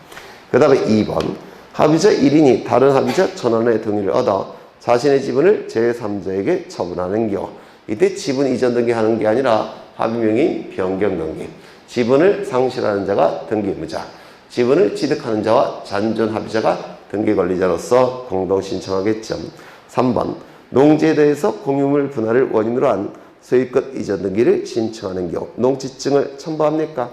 S1: 그 다음에 2번 합의자 1인이 다른 합의자 전원의 동의를 얻어 자신의 지분을 제3자에게 처분하는 경우 이때 지분 이전 등기하는 게 아니라 합의명의 변경 등기. 지분을 상실하는 자가 등기의무자, 지분을 취득하는 자와 잔존 합의자가 등기 권리자로서 공동 신청하겠죠. 3번 농지에 대해서 공유물 분할을 원인으로 한 소유권 이전 등기를 신청하는 경우 농지증을 첨부합니까?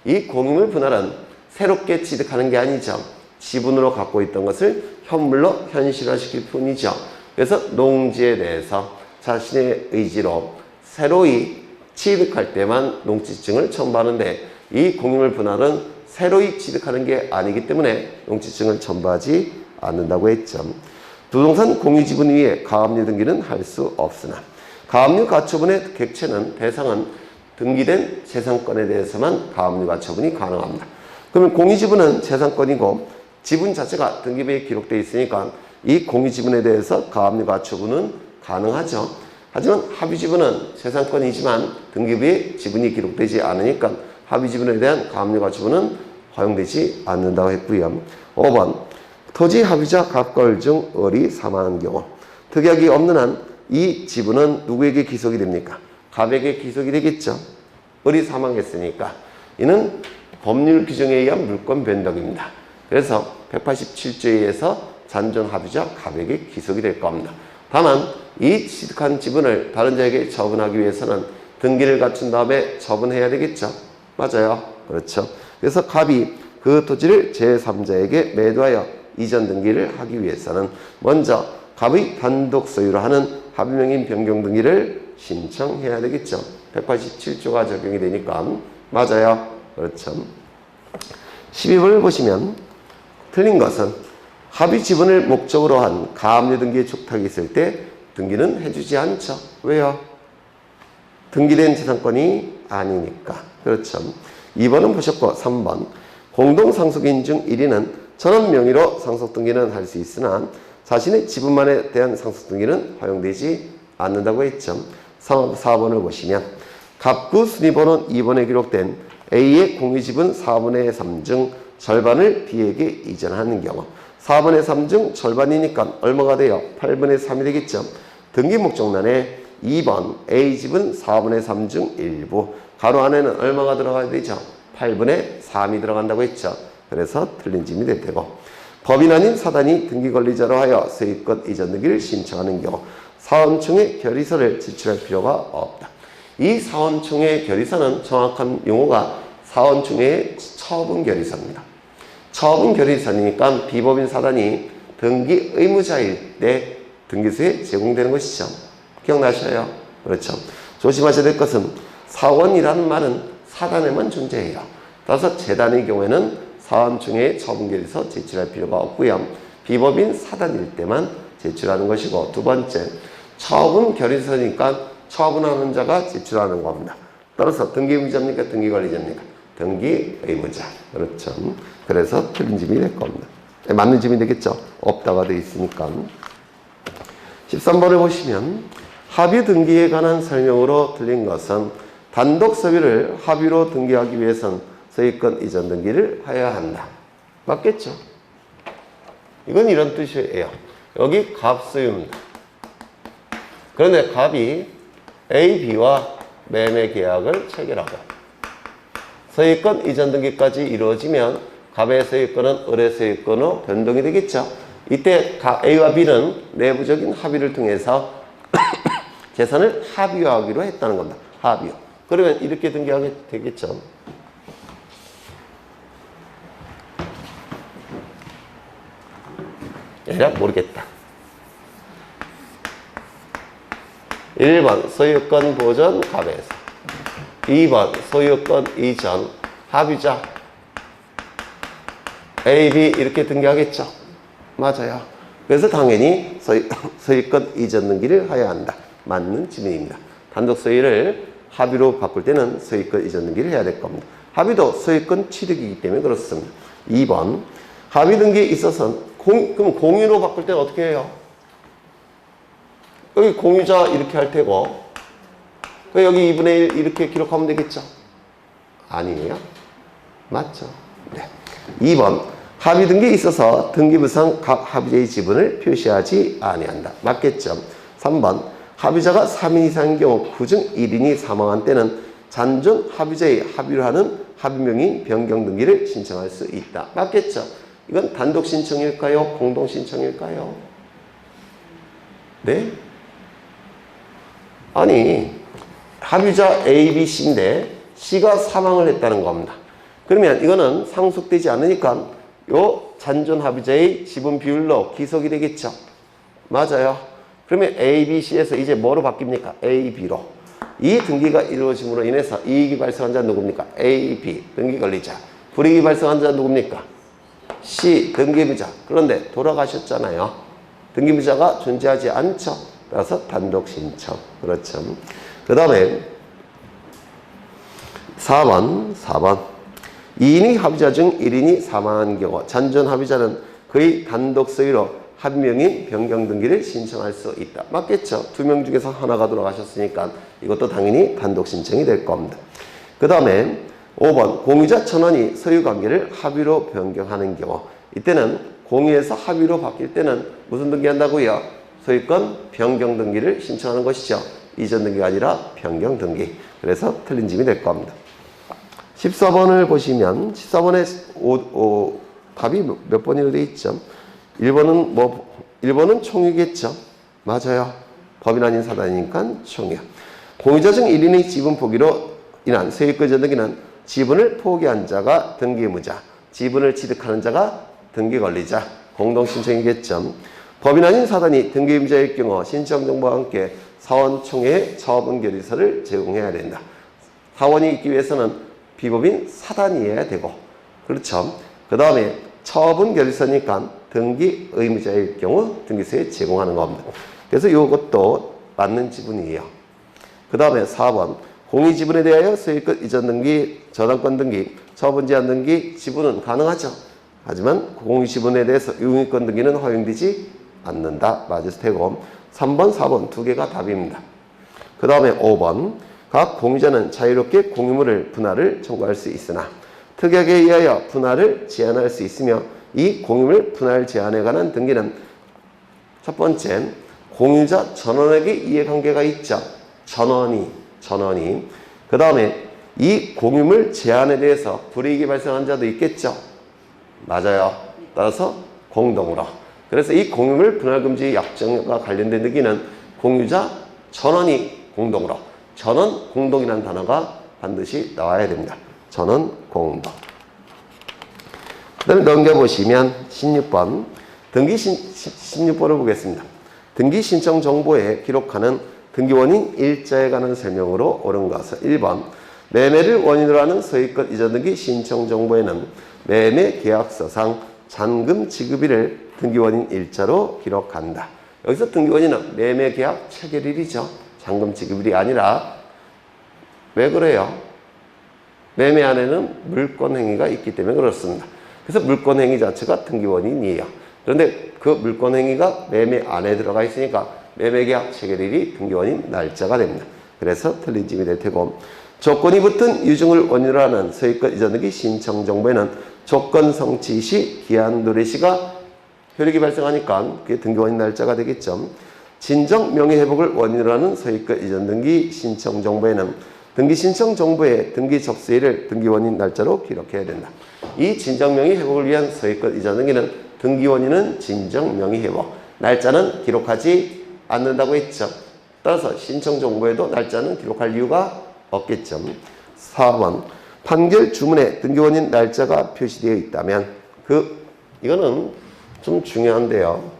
S1: 이 공유물 분할은 새롭게 취득하는 게 아니죠. 지분으로 갖고 있던 것을 현물로 현실화시킬 뿐이죠. 그래서 농지에 대해서 자신의 의지로 새로이 취득할 때만 농지증을 첨부하는데 이 공유물 분할은 새로이 취득하는 게 아니기 때문에 농지증을 첨부하지 않는다고 했죠. 부동산 공유지분 위에 가압류 등기는 할 수 없으나 가압류 가처분의 객체는 대상은 등기된 재산권에 대해서만 가압류 가처분이 가능합니다. 그러면 공유지분은 재산권이고 지분 자체가 등기부에 기록되어 있으니까 이 공유지분에 대해서 가압류 가처분은 가능하죠. 하지만 합의지분은 재산권이지만 등기부에 지분이 기록되지 않으니까 합의지분에 대한 가압류 가처분은 허용되지 않는다고 했고요. 5번 토지 합의자 갑걸 중 을이 사망한 경우 특약이 없는 한 이 지분은 누구에게 기속이 됩니까? 갑에게 기속이 되겠죠. 을이 사망했으니까 이는 법률 규정에 의한 물권 변덕입니다. 그래서 187조에 의해서 잔존 합의자 갑에게 기속이 될 겁니다. 다만 이 취득한 지분을 다른 자에게 처분하기 위해서는 등기를 갖춘 다음에 처분해야 되겠죠. 맞아요. 그렇죠. 그래서 갑이 그 토지를 제3자에게 매도하여 이전 등기를 하기 위해서는 먼저 갑의 단독 소유로 하는 합의명의 변경 등기를 신청해야 되겠죠. 187조가 적용이 되니까 맞아요. 그렇죠. 12번을 보시면 틀린 것은 합의 지분을 목적으로 한 가압류 등기의 촉탁이 있을 때 등기는 해주지 않죠. 왜요? 등기된 재산권이 아니니까. 그렇죠. 2번은 보셨고 3번 공동상속인 중 1인은 전원 명의로 상속 등기는 할 수 있으나 자신의 지분만에 대한 상속 등기는 허용되지 않는다고 했죠. 4번을 보시면 갑구 순위번호 2번에 기록된 A의 공유지분 4분의 3 중 절반을 B에게 이전하는 경우 4분의 3 중 절반이니까 얼마가 돼요? 8분의 3이 되겠죠. 등기 목적란에 2번 A집은 4분의 3 중 일부 가로 안에는 얼마가 들어가야 되죠? 8분의 3이 들어간다고 했죠. 그래서 틀린 짐이 될 테고 법인 아닌 사단이 등기 권리자로 하여 소유권 이전 등기를 신청하는 경우 사원총회 결의서를 제출할 필요가 없다. 이 사원총회 결의서는 정확한 용어가 사원총회의 처분 결의서입니다. 처분 결의서니까 비법인 사단이 등기 의무자일 때 등기소에 제공되는 것이죠. 기억나셔요? 그렇죠. 조심하셔야 될 것은 사원이라는 말은 사단에만 존재해요. 따라서 재단의 경우에는 사원총회의 처분 결의서 제출할 필요가 없고요. 비법인 사단일 때만 제출하는 것이고, 두 번째, 처분 결의서니까 처분하는 자가 제출하는 겁니다. 따라서 등기 의무자입니까? 등기 관리자입니까? 등기 의무자. 그렇죠. 그래서 틀린 점이 될 겁니다. 맞는 점이 되겠죠. 없다가 되어 있으니까. 13번을 보시면 합의 등기에 관한 설명으로 틀린 것은 단독 소유를 합의로 등기하기 위해선 소유권 이전 등기를 해야 한다. 맞겠죠? 이건 이런 뜻이에요. 여기 갑소유입니다. 그런데 갑이 A, B와 매매 계약을 체결하고 소유권 이전 등기까지 이루어지면 갑의 소유권은 을의 소유권으로 변동이 되겠죠. 이때 A와 B는 내부적인 합의를 통해서 재산을 합의화하기로 했다는 겁니다. 합의화. 그러면 이렇게 등기하게 되겠죠. 대략 모르겠다. 1번 소유권 보전 갑에서, 2번 소유권 이전 합의자 A, B 이렇게 등기하겠죠. 맞아요. 그래서 당연히 소유권 이전 등기를 해야 한다. 맞는 질문입니다. 단독 소유를 합의로 바꿀 때는 소유권 이전 등기를 해야 될 겁니다. 합의도 소유권 취득이기 때문에 그렇습니다. 2번 합의 등기에 있어서는 그럼 공유로 바꿀 때는 어떻게 해요? 여기 공유자 이렇게 할 테고 여기 2분의 1 이렇게 기록하면 되겠죠? 아니에요? 맞죠? 네. 2번 합의 등기에 있어서 등기부상 합의자의 지분을 표시하지 아니한다. 맞겠죠? 3번 합의자가 3인 이상인 경우 그중 1인이 사망한 때는 잔존 합의자의 합의로 하는 합의명의 변경 등기를 신청할 수 있다. 맞겠죠? 이건 단독 신청일까요? 공동 신청일까요? 네? 아니, 합의자 A, B, C인데 C가 사망을 했다는 겁니다. 그러면 이거는 상속되지 않으니까 요 잔존 합의자의 지분 비율로 기속이 되겠죠. 맞아요. 그러면 A, B, C에서 이제 뭐로 바뀝니까? A, B로. 이 등기가 이루어짐으로 인해서 이익이 발생한 자는 누굽니까? A, B 등기 권리자. 불이익이 발생한 자는 누굽니까? C 등기부자. 그런데 돌아가셨잖아요. 등기부자가 존재하지 않죠. 따라서 단독 신청. 그렇죠. 그 다음에 4번 2인이 합의자 중 1인이 사망한 경우 잔존 합의자는 그의 단독 소유로 합의명의 변경 등기를 신청할 수 있다. 맞겠죠? 2명 중에서 하나가 돌아가셨으니까 이것도 당연히 단독 신청이 될 겁니다. 그 다음에 5번 공유자 전원이 소유관계를 합의로 변경하는 경우 이때는 공유에서 합의로 바뀔 때는 무슨 등기한다고요? 소유권 변경 등기를 신청하는 것이죠. 이전 등기가 아니라 변경 등기. 그래서 틀린 점이 될 겁니다. 14번을 보시면 14번에 답이 몇 번이로 되어 있죠? 1번은 총유겠죠. 맞아요. 법인 아닌 사단이니까 총유. 공유자 중 1인의 지분 포기로 인한 소유권 이전 등기는 지분을 포기한 자가 등기의무자, 지분을 취득하는 자가 등기권리자, 공동신청이겠죠. 법인 아닌 사단이 등기의무자일 경우 신청정보와 함께 사원총회에 처분결의서를 제공해야 된다. 사원이 있기 위해서는 비법인 사단이어야 되고, 그렇죠. 그 다음에 처분결의서니까 등기의무자일 경우 등기소에 제공하는 겁니다. 그래서 이것도 맞는 지분이에요. 그 다음에 4번 공유지분에 대하여 소유권 이전 등기, 저당권 등기, 처분 제한 등기, 지분은 가능하죠. 하지만 공유지분에 대해서 유증권 등기는 허용되지 않는다. 맞을 테고 3번, 4번 두 개가 답입니다. 그 다음에 5번 각 공유자는 자유롭게 공유물을 분할을 청구할 수 있으나 특약에 의하여 분할을 제한할 수 있으며 이 공유물 분할 제한에 관한 등기는 첫 번째 공유자 전원에게 이해관계가 있죠. 전원이 그 다음에 이 공유물 제한에 대해서 불이익이 발생한 자도 있겠죠. 맞아요. 따라서 공동으로. 그래서 이 공유물 분할금지 약정과 관련된 등기는 공유자 전원이 공동으로. 전원 공동이라는 단어가 반드시 나와야 됩니다. 전원 공동. 그 다음에 넘겨보시면 16번 등기 16번을 보겠습니다. 등기 신청 정보에 기록하는 등기원인 일자에 관한 설명으로 옳은 것은 1번 매매를 원인으로 하는 소유권 이전 등기 신청 정보에는 매매 계약서상 잔금 지급일을 등기원인 일자로 기록한다. 여기서 등기원인은 매매 계약 체결일이죠. 잔금 지급일이 아니라 왜 그래요? 매매 안에는 물권 행위가 있기 때문에 그렇습니다. 그래서 물권 행위 자체가 등기원인이에요. 그런데 그 물권 행위가 매매 안에 들어가 있으니까 매매 계약 체결일이 등기원인 날짜가 됩니다. 그래서 틀린 점이 될 테고 조건이 붙은 유증을 원인으로 하는 소유권 이전 등기 신청 정보에는 조건 성취 시 기한 도래 시가 효력이 발생하니까 그게 등기원인 날짜가 되겠죠. 진정 명예회복을 원인으로 하는 소유권 이전 등기 신청 정보에는 등기 신청 정보에 등기 접수일을 등기원인 날짜로 기록해야 된다. 이 진정 명예회복을 위한 소유권 이전 등기는 등기원인은 진정 명예회복, 날짜는 기록하지 않는다고 했죠. 따라서 신청 정보에도 날짜는 기록할 이유가 없겠죠. 4번 판결 주문에 등기원인 날짜가 표시되어 있다면 이거는 좀 중요한데요.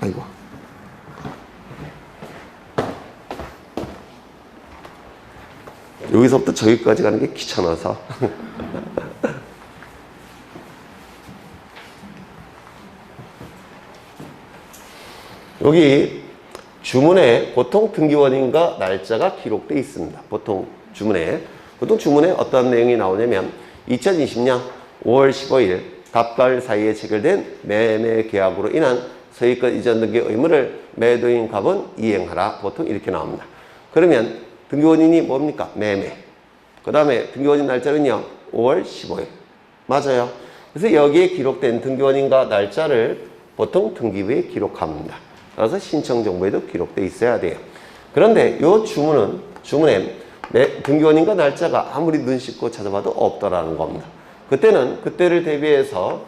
S1: 아이고. 여기서부터 저기까지 가는 게 귀찮아서. 여기 주문에 보통 등기원인과 날짜가 기록되어 있습니다. 보통 주문에 어떤 내용이 나오냐면 2020년 5월 15일 갑가을 사이에 체결된 매매 계약으로 인한 소유권 이전 등기 의무를 매도인 갑은 이행하라. 보통 이렇게 나옵니다. 그러면 등기원인이 뭡니까? 매매. 그 다음에 등기원인 날짜는요 5월 15일. 맞아요. 그래서 여기에 기록된 등기원인과 날짜를 보통 등기부에 기록합니다. 따라서 신청 정보에도 기록되어 있어야 돼요. 그런데 이 주문에 등기원인과 날짜가 아무리 눈 씻고 찾아봐도 없더라는 겁니다. 그때를 대비해서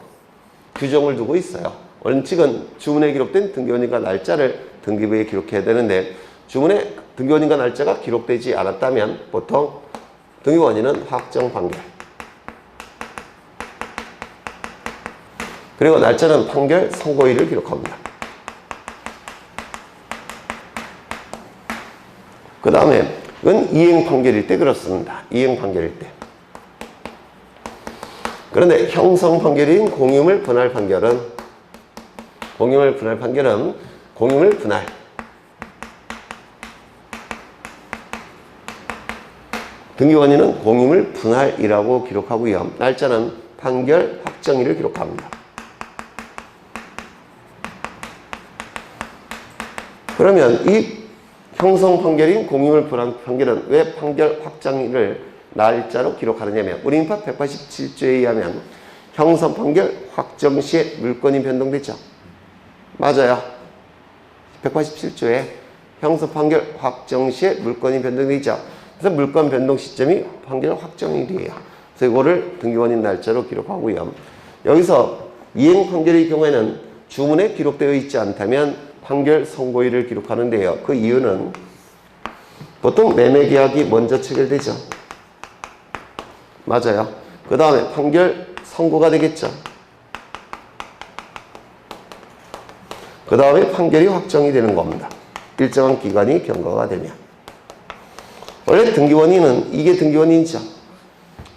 S1: 규정을 두고 있어요. 원칙은 주문에 기록된 등기원인과 날짜를 등기부에 기록해야 되는데 주문에 등기원인과 날짜가 기록되지 않았다면 보통 등기원인은 확정 판결 그리고 날짜는 판결 선고일을 기록합니다. 그 다음에 이건 이행 판결일 때 그렇습니다. 이행 판결일 때. 그런데 형성 판결인 공유물 분할 판결은 공유물 분할 등기원인은 공유물 분할이라고 기록하고요. 날짜는 판결 확정일을 기록합니다. 그러면 이 형성 판결인 공유물 분할 판결은 왜 판결 확정일을 날짜로 기록하느냐면 우리 민법 187조에 의하면 형성 판결 확정 시에 물권이 변동되죠. 맞아요. 187조에 형성 판결 확정 시에 물권이 변동되죠. 그래서 물권 변동 시점이 판결 확정일이에요. 그래서 이거를 등기원인 날짜로 기록하고요. 여기서 이행 판결의 경우에는 주문에 기록되어 있지 않다면 판결 선고일을 기록하는데요. 그 이유는 보통 매매 계약이 먼저 체결되죠. 맞아요. 그 다음에 판결 선고가 되겠죠. 그 다음에 판결이 확정이 되는 겁니다. 일정한 기간이 경과가 되면. 원래 등기원인은 이게 등기원인이죠.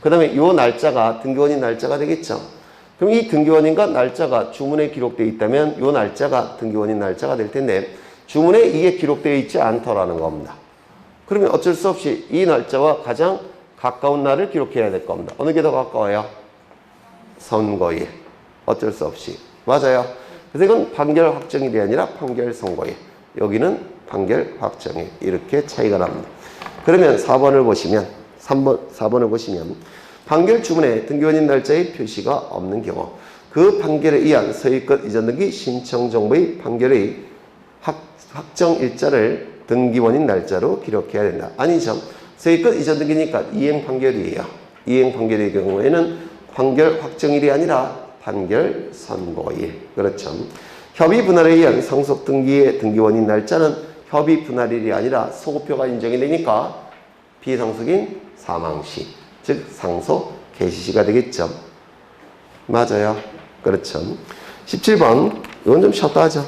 S1: 그 다음에 이 날짜가 등기원인 날짜가 되겠죠. 그럼 이 등기원인과 날짜가 주문에 기록되어 있다면 이 날짜가 등기원인 날짜가 될 텐데 주문에 이게 기록되어 있지 않더라는 겁니다. 그러면 어쩔 수 없이 이 날짜와 가장 가까운 날을 기록해야 될 겁니다. 어느 게 더 가까워요? 선고일. 어쩔 수 없이. 맞아요. 그래서 이건 판결 확정일이 아니라 판결 선고일. 여기는 판결 확정일. 이렇게 차이가 납니다. 그러면 4번을 보시면 4번을 보시면 판결 주문에 등기원인 날짜의 표시가 없는 경우 그 판결에 의한 소유권 이전 등기 신청 정보의 판결의 확정 일자를 등기원인 날짜로 기록해야 된다. 아니죠. 소유권 이전 등기니까 이행 판결이에요. 이행 판결의 경우에는 판결 확정일이 아니라 판결 선고일. 그렇죠. 협의 분할에 의한 상속 등기의 등기원인 날짜는 협의 분할일이 아니라 소급표가 인정이 되니까 비상속인 사망시, 즉 상속 개시시가 되겠죠. 맞아요. 그렇죠. 17번 이건 좀 쉬었다 하죠.